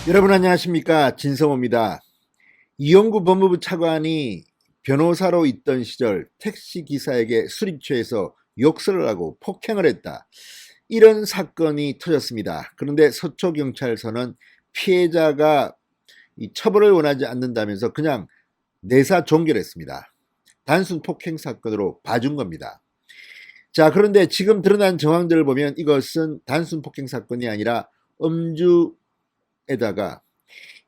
여러분 안녕하십니까, 진성호입니다. 이용구 법무부 차관이 변호사로 있던 시절 택시기사에게 술입취해서 욕설을 하고 폭행을 했다, 이런 사건이 터졌습니다. 그런데 서초경찰서는 피해자가 이 처벌을 원하지 않는다면서 그냥 내사 종결했습니다. 단순 폭행 사건으로 봐준 겁니다. 자, 그런데 지금 드러난 정황들을 보면 이것은 단순 폭행 사건이 아니라 음주에다가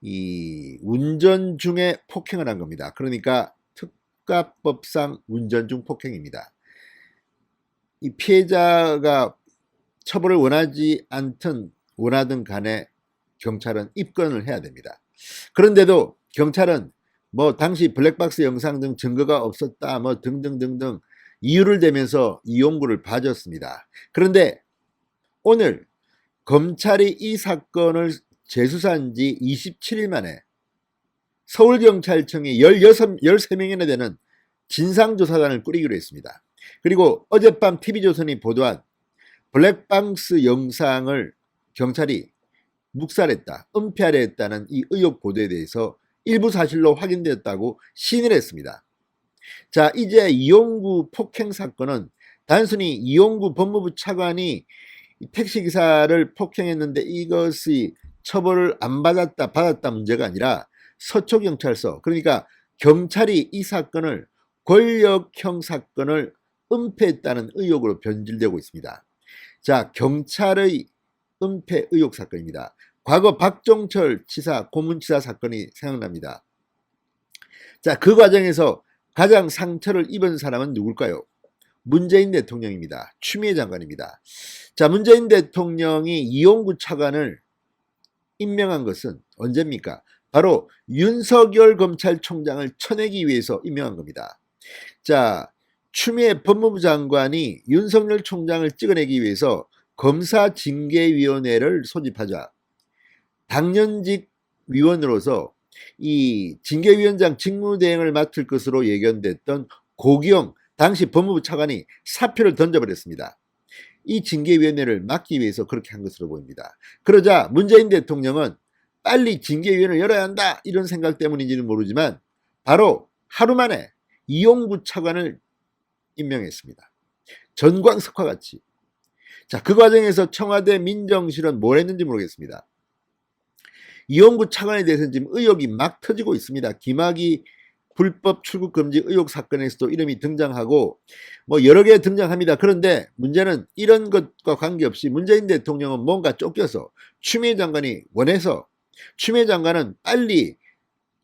이 운전 중에 폭행을 한 겁니다. 그러니까 특가법상 운전 중 폭행입니다. 이 피해자가 처벌을 원하지 않든 원하든 간에 경찰은 입건을 해야 됩니다. 그런데도 경찰은 뭐 당시 블랙박스 영상 등 증거가 없었다 뭐 등등등등 이유를 대면서 이용구를 봐줬습니다. 그런데 오늘 검찰이 이 사건을 재수사한 지 27일 만에 서울경찰청이 13명이나 되는 진상조사단을 꾸리기로 했습니다. 그리고 어젯밤 TV조선이 보도한 블랙박스 영상을 경찰이 묵살했다, 은폐하려 했다는 이 의혹 보도에 대해서 일부 사실로 확인되었다고 시인을 했습니다. 자, 이제 이용구 폭행 사건은 단순히 이용구 법무부 차관이 택시기사를 폭행했는데 이것이 처벌을 안 받았다 문제가 아니라 서초경찰서, 그러니까 경찰이 이 사건을 권력형 사건을 은폐했다는 의혹으로 변질되고 있습니다. 자, 경찰의 은폐 의혹 사건입니다. 과거 박종철 지사 고문치사 사건이 생각납니다. 자, 그 과정에서 가장 상처를 입은 사람은 누굴까요? 문재인 대통령입니다. 추미애 장관입니다. 자, 문재인 대통령이 이용구 차관을 임명한 것은 언제입니까? 바로 윤석열 검찰총장을 쳐내기 위해서 임명한 겁니다. 자, 추미애 법무부 장관이 윤석열 총장을 찍어내기 위해서 검사징계위원회를 소집하자 당연직 위원으로서 이 징계위원장 직무대행을 맡을 것으로 예견됐던 고기영 당시 법무부 차관이 사표를 던져버렸습니다. 이 징계위원회를 막기 위해서 그렇게 한 것으로 보입니다. 그러자 문재인 대통령은 빨리 징계위원회를 열어야 한다, 이런 생각 때문인지는 모르지만 바로 하루 만에 이용구 차관을 임명했습니다. 전광석화 같이. 자, 그 과정에서 청와대 민정실은 뭘 했는지 모르겠습니다. 이용구 차관에 대해서는 지금 의혹이 막 터지고 있습니다. 김학의 불법 출국 금지 의혹 사건에서도 이름이 등장하고 뭐 여러 개 등장합니다. 그런데 문제는 이런 것과 관계없이 문재인 대통령은 뭔가 쫓겨서 추미애 장관이 원해서 추미애 장관은 빨리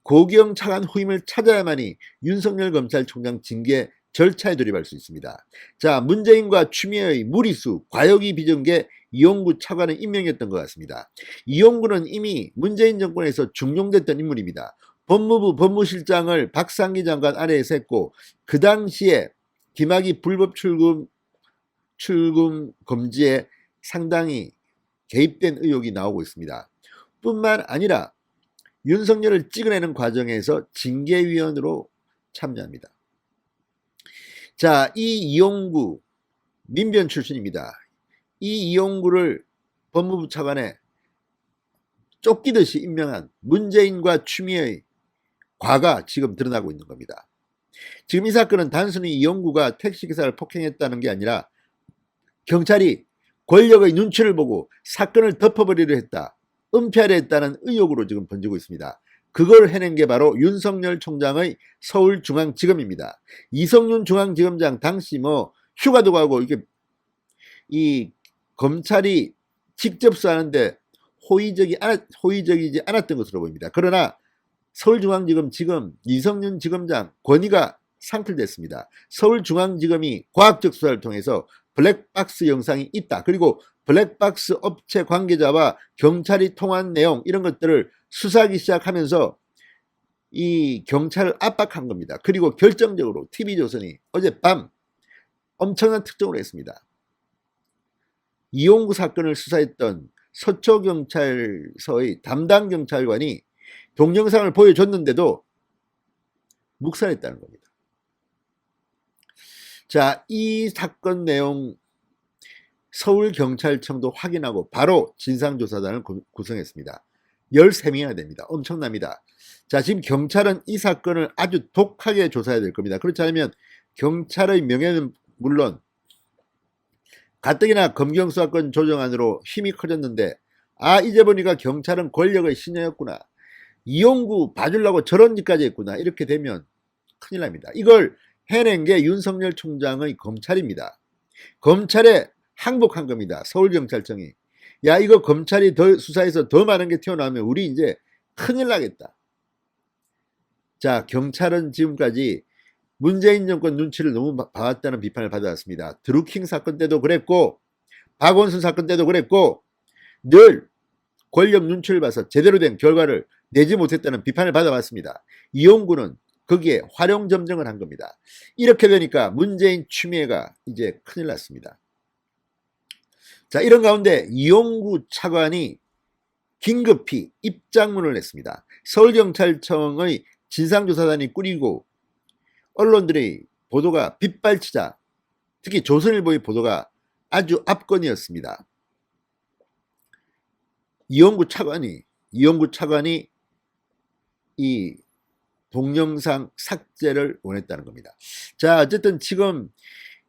고기영 차관 후임을 찾아야만이 윤석열 검찰총장 징계 절차에 돌입할 수 있습니다. 자, 문재인과 추미애의 무리수, 과욕이 빚은 게 이용구 차관의 임명이었던 것 같습니다. 이용구는 이미 문재인 정권에서 중용됐던 인물입니다. 법무부 법무실장을 박상기 장관 아래에서 했고 그 당시에 김학의 불법 출금 금지에 상당히 개입된 의혹이 나오고 있습니다. 뿐만 아니라 윤석열을 찍어내는 과정에서 징계위원으로 참여합니다. 자, 이 이용구 민변 출신입니다. 이 이용구를 법무부 차관에 쫓기듯이 임명한 문재인과 추미애의 과가 지금 드러나고 있는 겁니다. 지금 이 사건은 단순히 이용구가 택시기사를 폭행했다는 게 아니라 경찰이 권력의 눈치를 보고 사건을 덮어버리려 했다, 은폐하려 했다는 의혹으로 지금 번지고 있습니다. 그걸 해낸 게 바로 윤석열 총장의 서울중앙지검입니다. 이성윤 중앙지검장 당시 뭐 휴가도 가고 이게 이 검찰이 직접 수하는데 호의적이지 않았던 것으로 보입니다. 그러나 서울중앙지검 지금 이성윤 지검장 권위가 상실됐습니다. 서울중앙지검이 과학적 수사를 통해서 블랙박스 영상이 있다, 그리고 블랙박스 업체 관계자와 경찰이 통한 내용, 이런 것들을 수사하기 시작하면서 이 경찰을 압박한 겁니다. 그리고 결정적으로 TV조선이 어젯밤 엄청난 특종을 했습니다. 이용구 사건을 수사했던 서초경찰서의 담당 경찰관이 동영상을 보여줬는데도 묵살했다는 겁니다. 자, 이 사건 내용 서울경찰청도 확인하고 바로 진상조사단을 구성했습니다. 13명이나 됩니다. 엄청납니다. 자, 지금 경찰은 이 사건을 아주 독하게 조사해야 될 겁니다. 그렇지 않으면 경찰의 명예는 물론 가뜩이나 검경수사권 조정안으로 힘이 커졌는데, 아, 이제 보니까 경찰은 권력의 신여였구나, 이용구 봐주려고 저런 짓까지 했구나, 이렇게 되면 큰일 납니다. 이걸 해낸 게 윤석열 총장의 검찰입니다. 검찰에 항복한 겁니다. 서울경찰청이. 야, 이거 검찰이 더 수사해서 더 많은 게 튀어나오면 우리 이제 큰일 나겠다. 자, 경찰은 지금까지 문재인 정권 눈치를 너무 봐왔다는 비판을 받아왔습니다. 드루킹 사건 때도 그랬고, 박원순 사건 때도 그랬고, 늘 권력 눈치를 봐서 제대로 된 결과를 내지 못했다는 비판을 받아왔습니다. 이용구는 거기에 활용점정을 한 겁니다. 이렇게 되니까 문재인 추미애가 이제 큰일 났습니다. 자, 이런 가운데 이용구 차관이 긴급히 입장문을 냈습니다. 서울경찰청의 진상조사단이 꾸리고 언론들의 보도가 빗발치자, 특히 조선일보의 보도가 아주 압권이었습니다. 이용구 차관이 이 동영상 삭제를 원했다는 겁니다. 자, 어쨌든 지금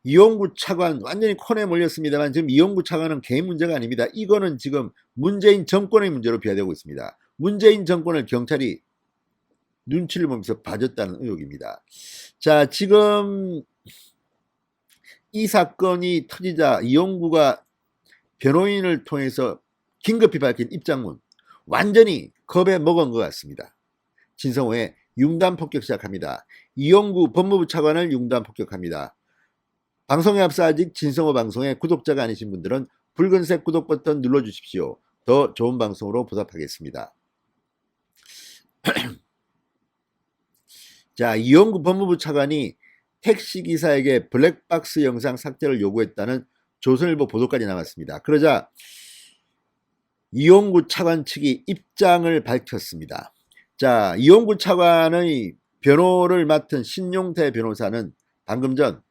이용구 차관 완전히 코너에 몰렸습니다만, 지금 이용구 차관은 개인 문제가 아닙니다. 이거는 지금 문재인 정권의 문제로 비화되고 있습니다. 문재인 정권을 경찰이 눈치를 보면서 봐줬다는 의혹입니다. 자, 지금 이 사건이 터지자 이용구가 변호인을 통해서 긴급히 밝힌 입장문, 완전히 겁에 먹은 것 같습니다. 진성호의 융단 폭격 시작합니다. 이용구 법무부 차관을 융단 폭격합니다. 방송에 앞서 아직 진성호 방송의 구독자가 아니신 분들은 붉은색 구독 버튼 눌러주십시오. 더 좋은 방송으로 보답하겠습니다. 자, 이용구 법무부 차관이 택시기사에게 블랙박스 영상 삭제를 요구했다는 조선일보 보도까지 나왔습니다. 그러자 이용구 차관 측이 입장을 밝혔습니다. 자, 이용구 차관의 변호를 맡은 신용태 변호사는 방금 전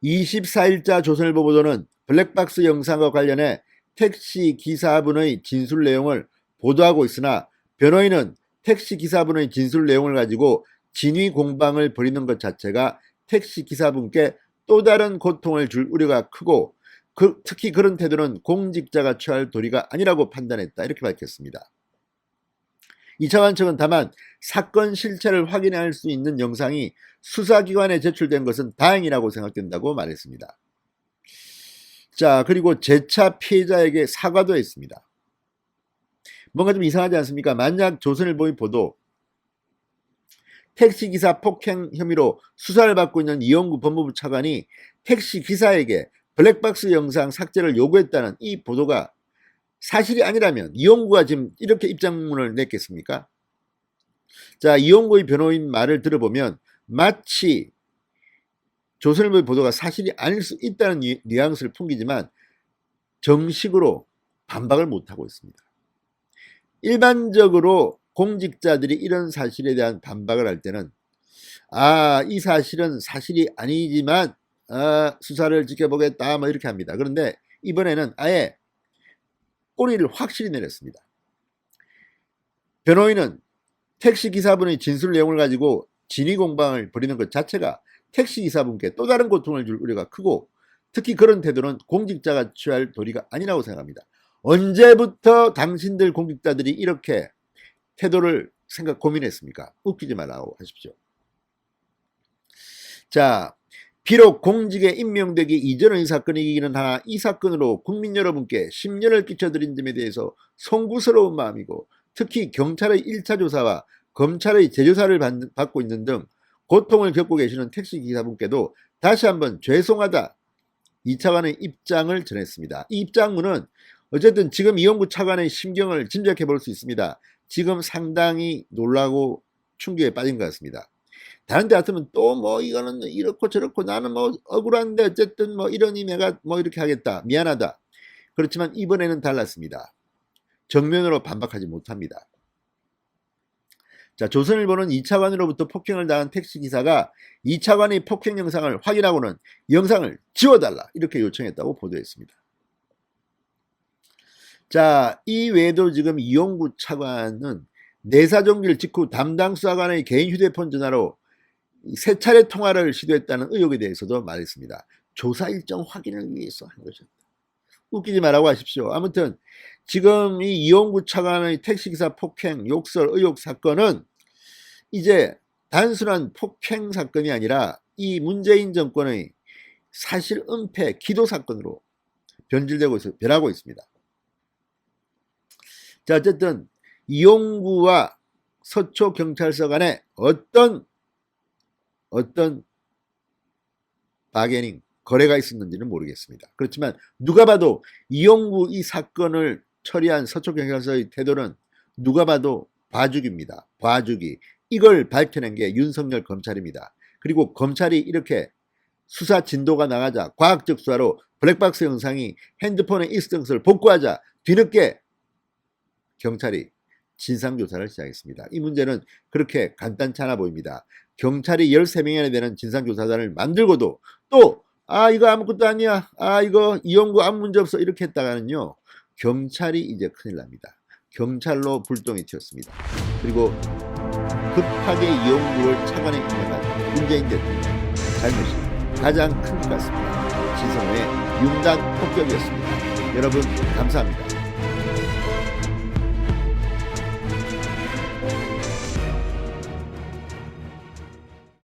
24일자 조선일보 보도는 블랙박스 영상과 관련해 택시기사분의 진술 내용을 보도하고 있으나 변호인은 택시기사분의 진술 내용을 가지고 진위 공방을 벌이는 것 자체가 택시기사분께 또 다른 고통을 줄 우려가 크고 특히 그런 태도는 공직자가 취할 도리가 아니라고 판단했다, 이렇게 밝혔습니다. 이 차관 측은 다만 사건 실체를 확인할 수 있는 영상이 수사기관에 제출된 것은 다행이라고 생각된다고 말했습니다. 자, 그리고 재차 피해자에게 사과도 했습니다. 뭔가 좀 이상하지 않습니까? 만약 조선일보의 보도, 택시기사 폭행 혐의로 수사를 받고 있는 이용구 법무부 차관이 택시기사에게 블랙박스 영상 삭제를 요구했다는 이 보도가 사실이 아니라면 이용구가 지금 이렇게 입장문을 냈겠습니까? 자, 이용구의 변호인 말을 들어보면 마치 조선일보의 보도가 사실이 아닐 수 있다는 뉘앙스를 풍기지만 정식으로 반박을 못하고 있습니다. 일반적으로 공직자들이 이런 사실에 대한 반박을 할 때는 이 사실은 사실이 아니지만 수사를 지켜보겠다, 뭐 이렇게 합니다. 그런데 이번에는 아예 꼬리를 확실히 내렸습니다. 변호인은 택시기사분의 진술 내용을 가지고 진위 공방을 벌이는 것 자체가 택시기사분께 또 다른 고통을 줄 우려가 크고 특히 그런 태도는 공직자가 취할 도리가 아니라고 생각합니다. 언제부터 당신들 공직자들이 이렇게 태도를 고민했습니까? 웃기지 말라고 하십시오. 자, 비록 공직에 임명되기 이전의 사건이기는 하나 이 사건으로 국민 여러분께 심려를 끼쳐드린 점에 대해서 송구스러운 마음이고 특히 경찰의 1차 조사와 검찰의 재조사를 받고 있는 등 고통을 겪고 계시는 택시기사분께도 다시 한번 죄송하다, 이 차관의 입장을 전했습니다. 이 입장문은 어쨌든 지금 이용구 차관의 심경을 짐작해 볼 수 있습니다. 지금 상당히 놀라고 충격에 빠진 것 같습니다. 다른 데 같으면 또 뭐 이거는 이렇고 저렇고 나는 뭐 억울한데 어쨌든 뭐 이러니 내가 뭐 이렇게 하겠다, 미안하다. 그렇지만 이번에는 달랐습니다. 정면으로 반박하지 못합니다. 자, 조선일보는 2차관으로부터 폭행을 당한 택시기사가 2차관의 폭행 영상을 확인하고는 영상을 지워달라, 이렇게 요청했다고 보도했습니다. 자, 이 외에도 지금 이용구 차관은 내사종결 직후 담당 수사관의 개인 휴대폰 전화로 3차례 통화를 시도했다는 의혹에 대해서도 말했습니다. 조사 일정 확인을 위해서 한 것이었다. 웃기지 말라고 하십시오. 아무튼 지금 이 이용구 차관의 택시기사 폭행 욕설 의혹 사건은 이제 단순한 폭행 사건이 아니라 이 문재인 정권의 사실 은폐 기도 사건으로 변하고 있습니다. 자, 어쨌든 이용구와 서초경찰서 간에 어떤 바게닝 거래가 있었는지는 모르겠습니다. 그렇지만 누가 봐도 이용구 이 사건을 처리한 서초경찰서의 태도는 누가 봐도 봐주기입니다. 봐주기. 이걸 밝혀낸 게 윤석열 검찰입니다. 그리고 검찰이 이렇게 수사 진도가 나가자 과학적 수사로 블랙박스 영상이 핸드폰에 있었던 것을 복구하자 뒤늦게 경찰이 진상조사를 시작했습니다. 이 문제는 그렇게 간단치 않아 보입니다. 경찰이 13명이나 되는 진상조사단을 만들고도 또 이거 아무것도 아니야, 이거 이용구 아무 문제 없어 이렇게 했다가는요 경찰이 이제 큰일 납니다. 경찰로 불똥이 튀었습니다. 그리고 급하게 이용구를 차관에 임명한 문재인 대통령 잘못이 가장 큰 것 같습니다. 지성의 융단 폭격이었습니다. 여러분 감사합니다.